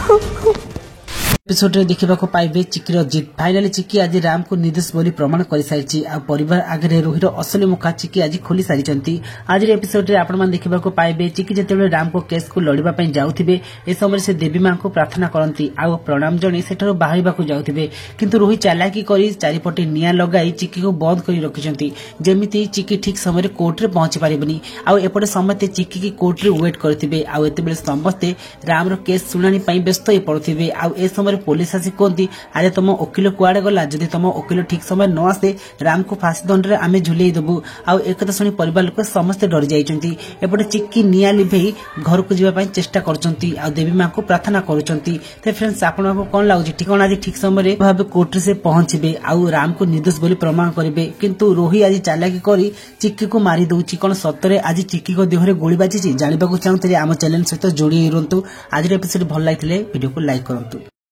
Episode देखा पाइबे चिक्कीर जिद। फाइनाली चिक्की आज राम को निर्दोष बोली प्रमाण कर सारी परिवार आगे रोहिर असली मुखा चिक्की आज खोली सारी। आज एपिसोड में देखा पाइबे चिक्की जिते राम को केस को लड़ाई जाऊे ए समय से देवी माँ को प्रार्थना करती आ प्रणाम जन से बाहर जाऊे किंतु रोहित चालाकी कर चारिपटे निआं लगाई चिक्की को बंद कर रखिंट जमी चिक्की ठीक समय कोर्ट में पहुंची पारबनी आउटे समस्ते चिक्की की कोर्ट में वेट करेंगे आते समस्ते राम केस शुणाणी व्यस्त हो पड़े आ समय पुलिस आसी कहती अरे तुम वकिल कुआड़े गला जदि तुम वकिल ठीक समय न आसे राम को फांसी दंड आम झुलई देबू आउ एक शुणी परिवार लोक समस्ते डरी जाइछंती। एपटे चिक्की निआं लिभेई घर को जीवा चेष्टा करछंती आ देवी मां को प्रार्थना करुछंती। तो फ्रेंड्स आपको कौन लगुच ठिकाना आज ठीक समय भाव कोर्ट से पहुंचे आउ राम को निर्दोष बोली प्रमाण करेंगे किंतु रोही आज चालाकी करी चिक्की को मारी दउछि। कौन सतरे आज चिक्की को देहरे गोली बाजी जानवा चाहूँ आम चैनल सहित जोड़ी रुहतु। आज एपिसोड भल लगे वीडियो को लाइक करंतु।